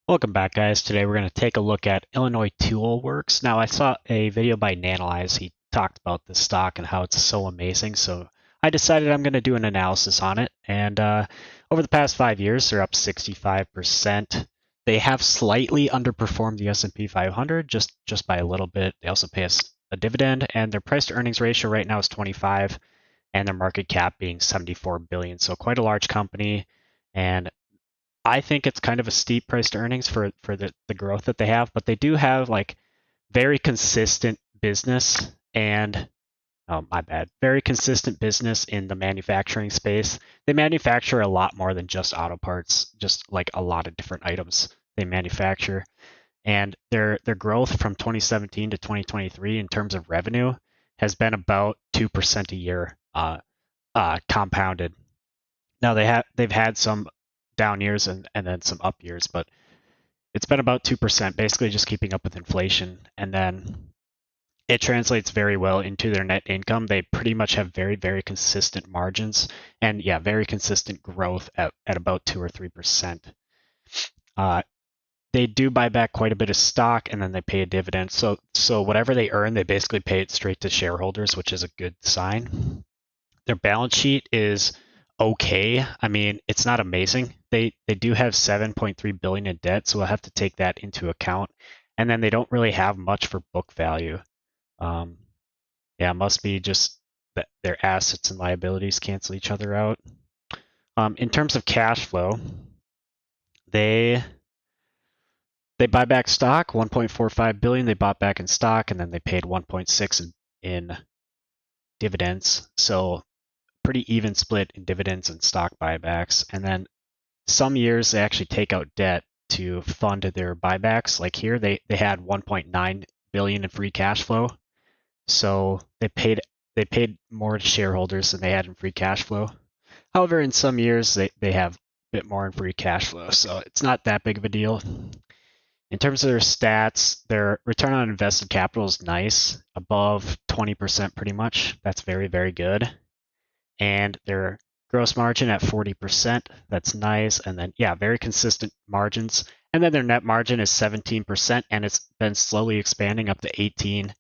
Welcome back, guys. Today we're going to take a look at Illinois Tool Works. Now, I saw a video by Nanalyze. He talked about this stock and how it's so amazing. So I decided I'm going to do an analysis on it. And over the past 5 years, they're up 65%. They have slightly underperformed the S&P 500 just by a little bit. They also pay us a dividend, and their price to earnings ratio right now is 25, and their market cap being 74 billion. So quite a large company. And I think it's kind of a steep price to earnings for the growth that they have, but they do have like very consistent business and my bad, very consistent business in the manufacturing space. They manufacture a lot more than just auto parts, just like a lot of different items they manufacture. And their growth from 2017 to 2023 in terms of revenue has been about 2% a year, compounded. Now they've had some down years and then some up years, but it's been about 2%, basically just keeping up with inflation. And then it translates very well into their net income. They pretty much have very, very consistent margins and yeah, very consistent growth at about 2 or 3%. Uh, they do buy back quite a bit of stock and then they pay a dividend. So whatever they earn, they basically pay it straight to shareholders, which is a good sign. Their balance sheet is okay. I mean, it's not amazing. They do have 7.3 billion in debt, so we'll have to take that into account. And then they don't really have much for book value. Um, yeah, it must be just that their assets and liabilities cancel each other out. In terms of cash flow, they they buy back stock, 1.45 billion they bought back in stock, and then they paid 1.6 in dividends. So pretty even split in dividends and stock buybacks. And then some years they actually take out debt to fund their buybacks. Like here, they had 1.9 billion in free cash flow, so they paid more to shareholders than they had in free cash flow. However, in some years they have a bit more in free cash flow, so it's not that big of a deal. In terms of their stats, their return on invested capital is nice, above 20% pretty much. That's very, very good. And their gross margin at 40%. That's nice. And then, yeah, very consistent margins. And then their net margin is 17%, and it's been slowly expanding up to 18,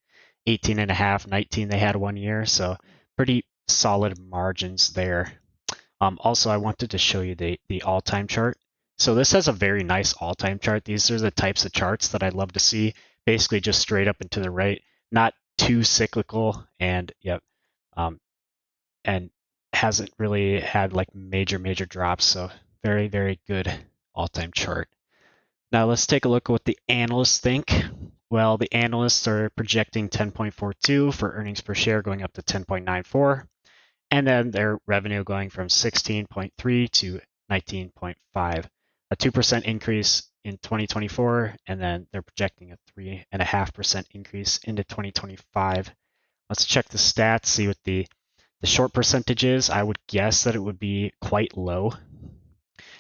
18 and a half, 19 they had 1 year. So pretty solid margins there. Also, I wanted to show you the all-time chart. So this has a very nice all-time chart. These are the types of charts that I'd love to see, basically just straight up and to the right, not too cyclical, and yep, and hasn't really had like major drops. So very, very good all-time chart. Now let's take a look at what the analysts think. Well, the analysts are projecting 10.42 for earnings per share going up to 10.94, and then their revenue going from 16.3 to 19.5, a 2% increase in 2024, and then they're projecting a 3.5% increase into 2025. Let's check the stats, see what the short percentage is. I would guess that it would be quite low.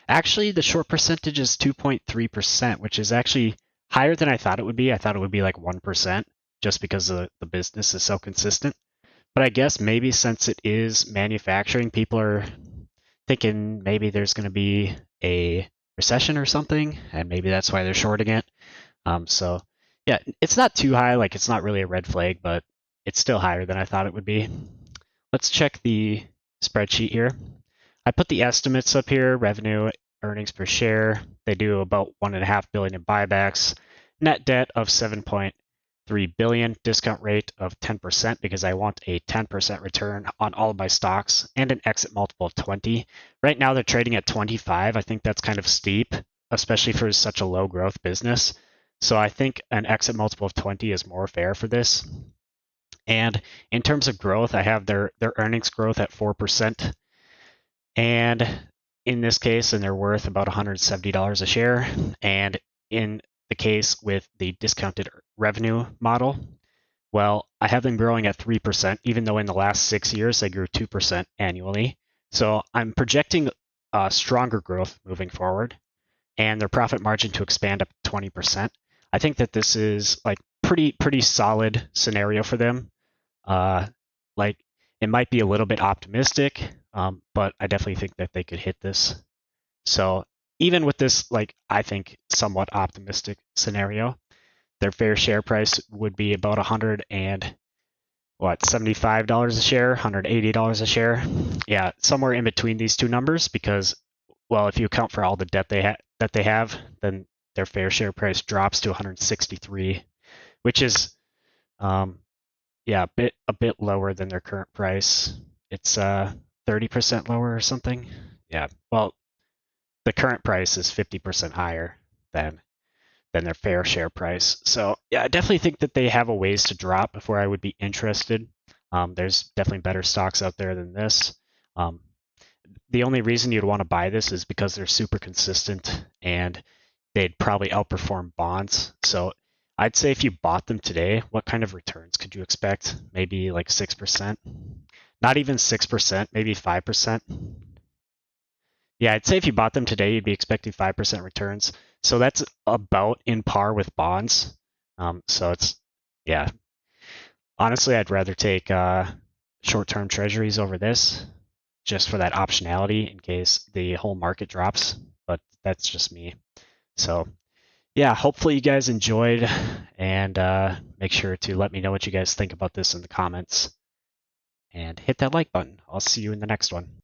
Actually, the short percentage is 2.3%, which is actually higher than I thought it would be. I thought it would be like 1% just because the business is so consistent. But I guess maybe since it is manufacturing, people are thinking maybe there's going to be a recession or something, and maybe that's why they're shorting it. So yeah, it's not too high. Like it's not really a red flag, but it's still higher than I thought it would be. Let's check the spreadsheet here. I put the estimates up here, revenue, earnings per share. They do about 1.5 billion in buybacks, net debt of 7.3 billion, discount rate of 10% because I want a 10% return on all of my stocks, and an exit multiple of 20. Right now they're trading at 25. I think that's kind of steep, especially for such a low growth business. So I think an exit multiple of 20 is more fair for this. And in terms of growth, I have their earnings growth at 4%. And in this case, and they're worth about $170 a share. And in the case with the discounted revenue model, well, I have them growing at 3%, even though in the last 6 years they grew 2% annually. So I'm projecting stronger growth moving forward, and their profit margin to expand up to 20%. I think that this is like pretty solid scenario for them. Like it might be a little bit optimistic, but I definitely think that they could hit this. So even with this, like, I think somewhat optimistic scenario, their fair share price would be about 100 and what, $75 a share, $180 a share. Yeah, somewhere in between these two numbers because, well, if you account for all the debt that they have, then their fair share price drops to 163, which is yeah, a bit lower than their current price. It's 30% lower or something. Yeah. Well, the current price is 50% higher than their fair share price. So yeah, I definitely think that they have a ways to drop before I would be interested. There's definitely better stocks out there than this. Um, the only reason you'd want to buy this is because they're super consistent and they'd probably outperform bonds. So I'd say if you bought them today, what kind of returns could you expect? Maybe like 6%? Not even 6%, maybe 5%. Yeah, I'd say if you bought them today, you'd be expecting 5% returns. So that's about in par with bonds. So it's, yeah, honestly, I'd rather take short-term treasuries over this just for that optionality in case the whole market drops. But that's just me. So yeah, hopefully you guys enjoyed, and make sure to let me know what you guys think about this in the comments and hit that like button. I'll see you in the next one.